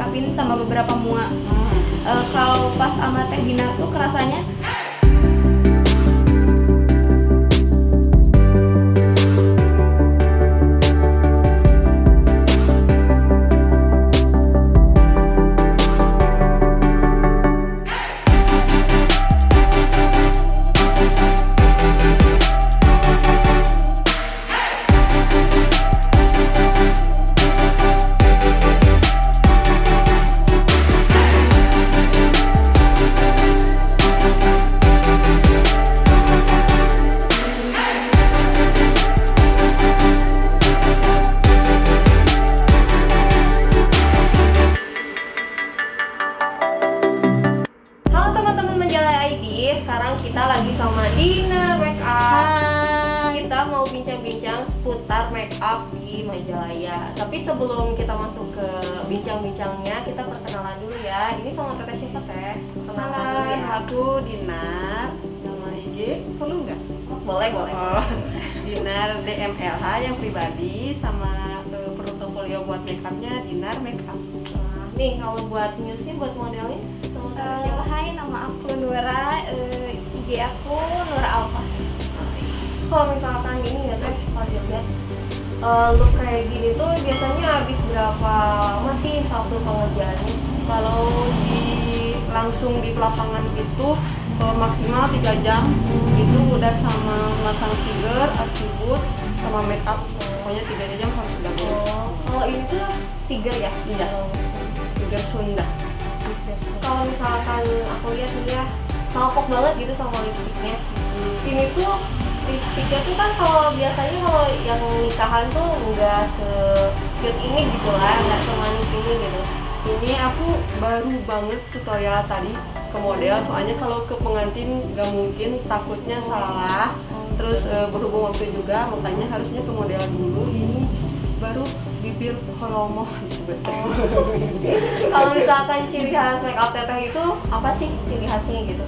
upin sama beberapa mua. Kalau pas sama Teh Dinar tuh kerasanya sekarang kita lagi sama Dina Makeup. Kita mau bincang-bincang seputar makeup di Majalaya. Tapi sebelum kita masuk ke bincang-bincangnya, kita perkenalan dulu ya. Ini sama Teteh siapa Teh? Kenalan, aku Dinar. Nama IG perlu nggak? Boleh, boleh. Dinar DMLH yang pribadi, sama portofolio buat makeupnya Dinar Makeup. Nih kalau buat newsnya, buat modelnya sama Teteh siapa? Hai, nama aku Nura, IG aku Nura Alfa. Kalau misalkan ini ya Teh, kalau dilihat look kayak gini tuh biasanya habis berapa lama sih satu pengerjaannya? Kalau langsung di lapangan itu maksimal 3 jam. Itu udah sama masang figure, atribut, sama makeup. Pokoknya 3 jam harus udah beres. Kalau ini tuh figure ya? Iya. Figure Sunda. Kalau misalkan aku lihat nih ya, salpok banget gitu sama lipstiknya. Ini tuh lipstiknya tuh kan kalau biasanya kalau yang nikahan tuh nggak se-cute ini gitu lah, nggak semanis ini gitu. Ini aku baru banget tutorial tadi ke model, soalnya kalau ke pengantin nggak mungkin, takutnya salah. Terus berhubung waktu juga, makanya harusnya ke model dulu. Ini baru bibir kolomoh sebetulnya. Kalau misalkan ciri khas makeup Teteh itu apa sih ciri khasnya gitu?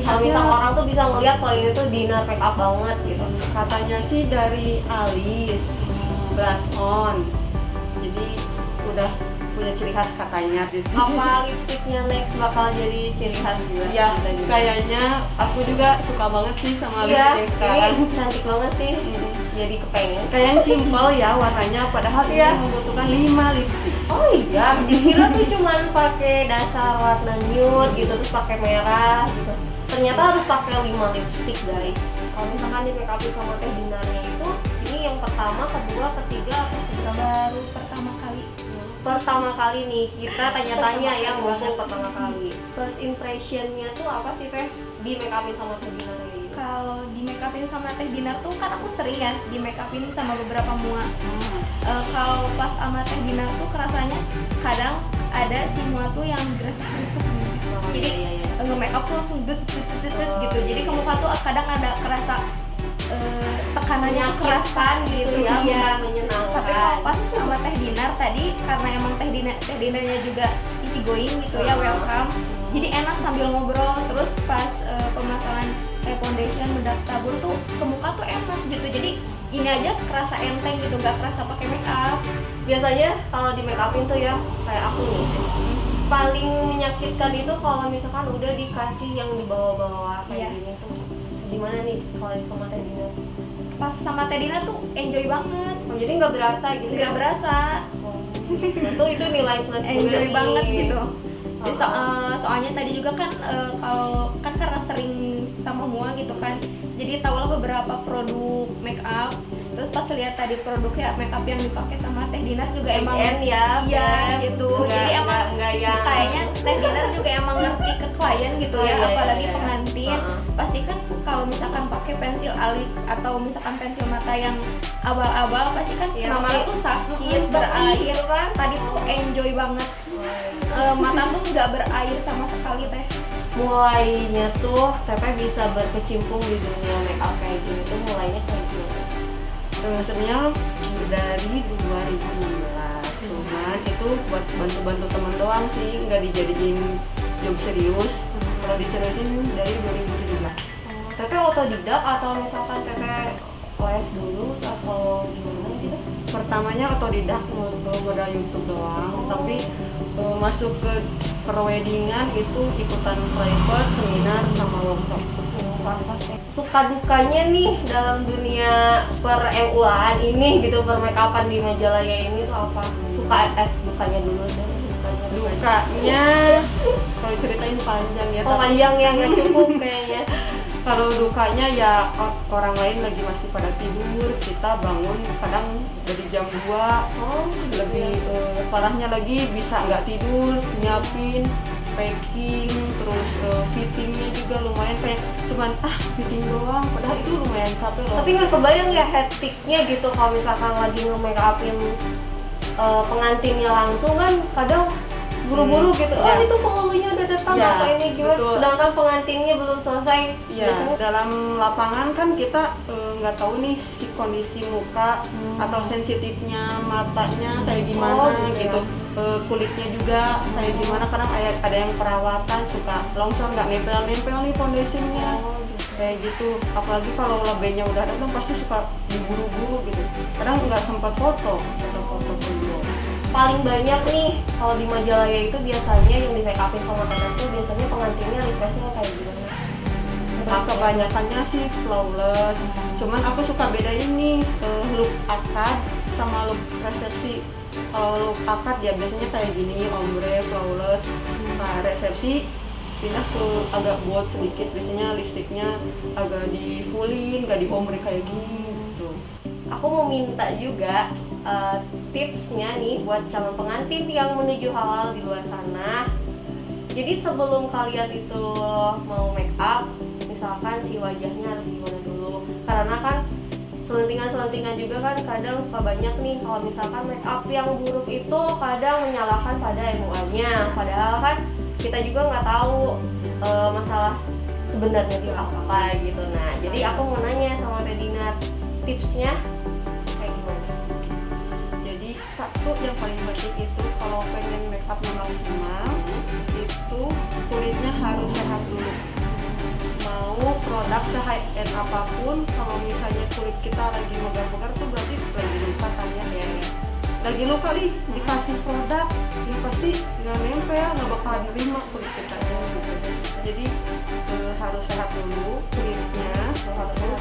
Kalau misalkan orang tuh bisa ngeliat kalau ini tuh Dinar makeup banget gitu. Katanya sih dari alis, blush on, jadi udah punya ciri khas katanya. Apa lipstiknya next bakal jadi ciri khas juga? Ya, kayaknya aku juga suka banget sih sama lipstik yang sekarang. Ini cantik banget sih. Jadi kepengen. Kayak simple ya warnanya, padahal ini membutuhkan 5 lipstik. Oh iya, dikira tuh cuman pakai dasar warna nude gitu, terus pakai merah gitu. Ternyata harus pakai 5 lipstik guys. Kalau misalkan di makeup sama Teh Dinarnya itu, ini yang pertama, kedua, ketiga, atau seberapa? Baru pertama kali. Pertama kali nih kita tanya-tanya ya, ngomong pertama kali. First impressionnya tuh apa sih Teh di makeupin sama Teh Dinarnya gitu? Kalau di makeupin sama Teh Dinar tuh kan aku sering ya di makeupin sama beberapa mua. Kalau pas sama Teh Dinar tuh kerasanya kadang ada si mua tuh yang gerasa kerusuk gitu. Jadi nge-makeup tuh langsung gitu. Jadi ke muka tuh kadang ada kerasa tekanannya kerasan gitu ya, bukan menyenangkan. Tapi kalau pas sama Teh Dinar tadi, karena emang Teh Dinarnya juga easy going gitu ya, welcome. Jadi enak sambil ngobrol, terus pas pemasangan foundation bedak tabur tuh ke muka tuh enak gitu. Jadi ini aja kerasa enteng gitu, nggak kerasa pakai makeup. Biasanya kalau di makeupin tuh ya, kayak aku nih, paling menyakitkan itu kalau misalkan udah dikasih yang di bawah-bawah kayak gini tuh. Gimana nih kalau sama Teh Dinar? Pas sama Teh Dinar tuh enjoy banget. Jadi nggak berasa gitu? Nggak berasa. Itu nilai plus enjoy juga banget nih. gitu. Jadi soalnya tadi juga kan kalau kan karena sering sama mua gitu kan, jadi tahulah beberapa produk make up. Terus pas lihat tadi produknya make up yang dipakai sama Teh Dinar juga emang ya, iya gitu. Jadi emang yang kayaknya Teh Dinar juga emang ngerti ke klien gitu ya, apalagi iya. pengantin. Pasti kan kalau misalkan pakai pensil alis atau misalkan pensil mata yang abal-abal, pasti kan lama-lama tuh sakit, berair kan. Tadi tuh enjoy banget. Mata tuh nggak berair sama sekali Teh. Mulainya tuh Teteh bisa berkecimpung di dunia makeup kayak gini tuh mulainya kayak gimana? Sebenarnya dari 2016, cuman itu buat bantu-bantu teman doang sih, nggak dijadiin job serius. Kalau diseriusin dari 2017. Teteh otodidak atau misalkan Teteh les dulu atau gimana gitu? Pertamanya otodidak, modal YouTube doang, tapi masuk ke perweddingan itu ikutan private, seminar sama workshop. Suka dukanya nih dalam dunia per MUA-an ini gitu, per make upan di Majalaya ini tuh apa? Dukanya dulu deh. Dukanya kalau ceritain panjang ya. Oh, panjang yang nggak cukup kayaknya. Kalau dukanya ya orang lain lagi masih pada tidur, kita bangun kadang dari jam 2. Lebih parahnya lagi bisa nggak tidur, nyiapin, packing, terus fittingnya juga lumayan kayak cuman fitting doang, padahal itu lumayan capek loh. Tapi nggak kebayang ya hektiknya gitu kalau misalkan lagi nge-make upin pengantinnya langsung kan kadang buru-buru gitu. Oh itu penghulunya udah datang atau ini gimana? Betul. Sedangkan pengantinnya belum selesai. Ya, dalam lapangan kan kita nggak tahu nih si kondisi muka atau sensitifnya matanya kayak gimana gitu. Kulitnya juga kayak gimana, kadang ada yang perawatan suka longsor nggak nempel-nempel nih foundationnya kayak gitu. Apalagi kalau labenya udah datang pasti suka diburu-buru gitu, kadang nggak sempat foto video. Paling banyak nih kalau di Majalaya itu biasanya yang di make upin sama teteh tuh biasanya pengantinnya requestnya kayak gimana? Kebanyakannya sih flawless, cuman aku suka bedain nih look akad sama look resepsi. Kalau look akad ya biasanya kayak gini, ombre, flawless. Nah resepsi pindah ke agak bold sedikit, biasanya lipstiknya agak di fullin, gak di ombre kayak gini gitu. Aku mau minta juga tipsnya nih buat calon pengantin yang menuju halal di luar sana. Jadi sebelum kalian itu mau make up, misalkan si wajahnya harus gimana dulu, karena kan selentingan juga kan kadang suka banyak nih kalau misalkan make up yang buruk itu kadang menyalahkan pada MUA-nya, padahal kan kita juga nggak tahu masalah sebenarnya itu apa gitu. Nah jadi aku mau nanya sama Teh Dinar, tipsnya kayak gimana? Jadi satu yang paling penting itu kalau pengen make upnya maksimal itu kulitnya harus sehat dulu. Mau produk se-high-end apapun, kalau misalnya kulit kita lagi megar-megar tuh berarti lagi luka kan ya. Lagi luka nih, dikasih produk, ya pasti nggak nempel, nggak bakal diterima kulit kita gitu. Jadi harus sehat dulu kulitnya, harus sehat dulu.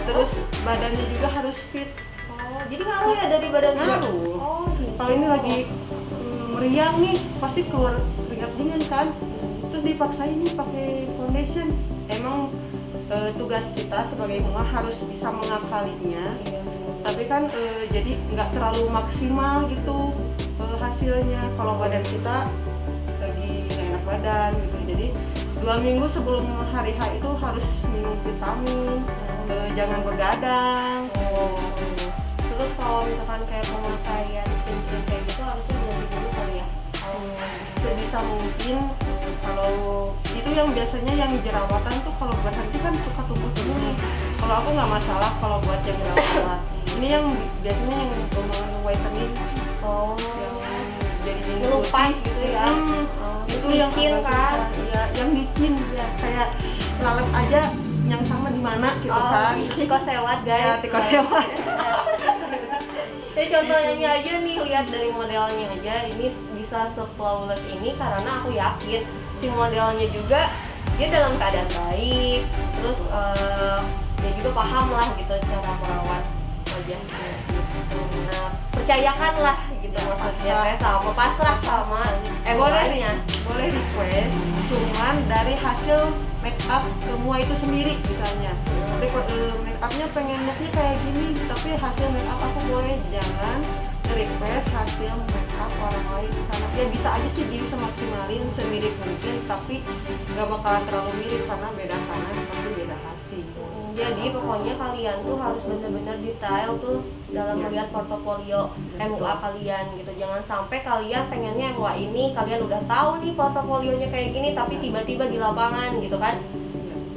Terus badannya juga harus fit. Oh, jadi ngaruh ya dari badan Ngaruh. Oh, gitu. Kalau ini lagi meriang nih, pasti keluar keringat dingin kan. Terus dipaksain nih pakai foundation. Emang tugas kita sebagai MUA harus bisa mengakalinya. Tapi kan jadi nggak terlalu maksimal gitu hasilnya. Kalau badan kita lagi nggak enak badan gitu, jadi 2 minggu sebelum hari H itu harus minum vitamin, jangan begadang. Terus kalau misalkan kayak pemakaian skincare kayak gitu harusnya dari dulu kali ya? Sebisa mungkin kalau itu yang biasanya yang jerawatan tuh kalau berhenti kan suka tumbuh nih. Kalau aku nggak masalah kalau buat yang jerawatan. Ini yang biasanya yang whitening, yang jadi ngelupas gitu ya. Itu yang licin kan? Ya, yang licin ya, kayak lalat aja yang sama di mana gitu kan. Tikus sewat guys. Ya, tikus sewat. Jadi contohnya aja nih, lihat dari modelnya aja ini bisa se-flawless ini karena aku yakin si modelnya juga dia dalam keadaan baik, terus dia juga paham lah gitu cara merawat wajahnya gitu. Nah percayakanlah gitu maksudnya, saya sama pasrah sama boleh request, cuman dari hasil make up semua itu sendiri misalnya. Make upnya pengen looknya kayak gini, tapi hasil make up aku boleh, jangan request hasil make up orang lain karena ya bisa aja sih dia semaksimalin semirip mungkin, tapi nggak bakalan terlalu mirip karena beda tangan tapi beda hasil. Jadi pokoknya kalian tuh harus benar-benar detail tuh dalam melihat portofolio MUA kalian gitu. Jangan sampai kalian pengennya MUA ini kalian udah tahu nih portofolionya kayak gini, tapi tiba-tiba di lapangan gitu kan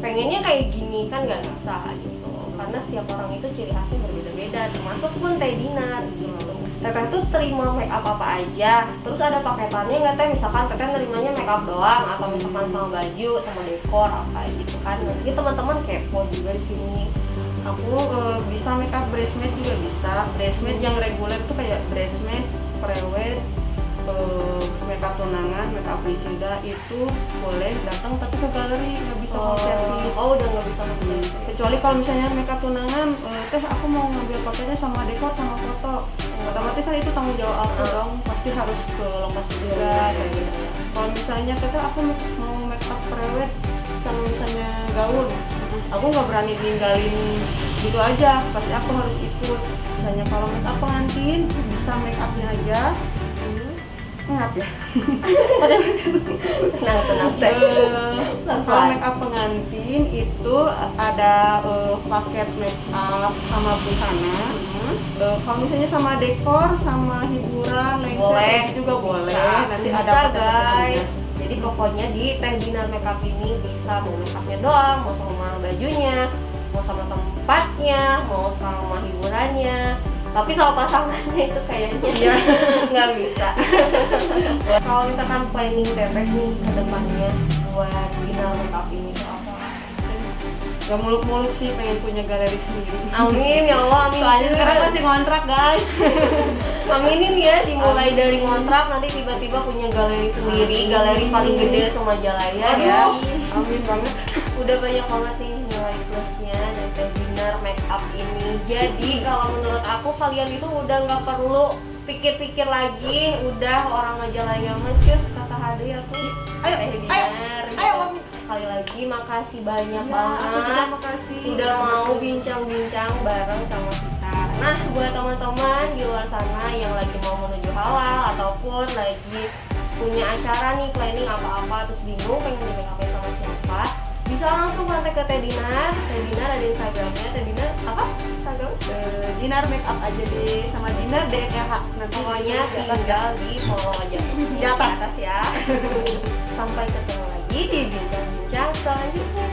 pengennya kayak gini, kan nggak bisa gitu. Karena setiap orang itu ciri khasnya berbeda-beda, termasuk pun Teh Dinar gitu. Teteh tuh terima make up apa aja, terus ada paketannya nggak Teh? Misalkan Teteh nerimanya make up doang, atau misalkan sama baju, sama dekor apa gitu kan. Nanti teman-teman kepo juga di sini. Aku bisa make up bridesmaid juga bisa. Bridesmaid yang reguler tuh kayak bridesmaid, prewed, make up tunangan, make up wisuda itu boleh datang tapi ke galeri, nggak bisa konversi. Udah nggak bisa konversi. Kecuali kalau misalnya make up tunangan, teh aku mau ngambil fotonya sama dekor sama foto. Otomatis kan itu tanggung jawab aku dong, pasti harus ke lokasi juga kayak gitu. Kalau misalnya teteh aku mau make up prewed sama misalnya gaun, aku nggak berani ninggalin gitu aja, pasti aku harus ikut. Misalnya kalau make up pengantin bisa make upnya aja. Maaf ya. Tenang. Kalau make up pengantin itu ada paket make up sama busana. Kalau misalnya sama dekor, sama hiburan, lengser juga boleh. Nanti bisa, ada guys. Jadi pokoknya di Teh Dinar Makeup ini bisa mau make upnya doang, mau sama bajunya, mau sama tempatnya, mau sama hiburannya. Tapi sama pasangannya itu kayaknya nggak bisa. Kalau misalkan planning Teteh nih ke depannya buat Dinar Makeup ini apa? Gak muluk-muluk sih, pengen punya galeri sendiri. Amin ya Allah, amin. Soalnya sekarang masih kontrak guys. Aminin ya, dimulai dari kontrak nanti tiba-tiba punya galeri sendiri, galeri paling gede se-Majalaya ya. Amin banget. Udah banyak banget nih nilai plusnya dari Teh Dinar Makeup ini. Jadi kalau menurut aku kalian itu udah nggak perlu pikir-pikir lagi, udah orang Majalaya ngecus kata hadi aku. Teh Dinar. Ayo. Sekali lagi makasih banyak Aku banget. juga makasih. Udah mau bincang-bincang bareng sama kita. Nah, buat teman-teman di luar sana yang lagi mau menuju halal ataupun lagi punya acara nih, planning apa-apa terus bingung pengen di make up sama siapa, bisa langsung kontak ke Teh Dinar. Teh Dinar ada Instagramnya, Teh Dinar apa? Instagram? Dinar make up aja deh, sama Dinar DKH. Nanti Pokoknya tinggal di follow aja di atas ya. Sampai ketemu lagi di bincang-bincang selanjutnya.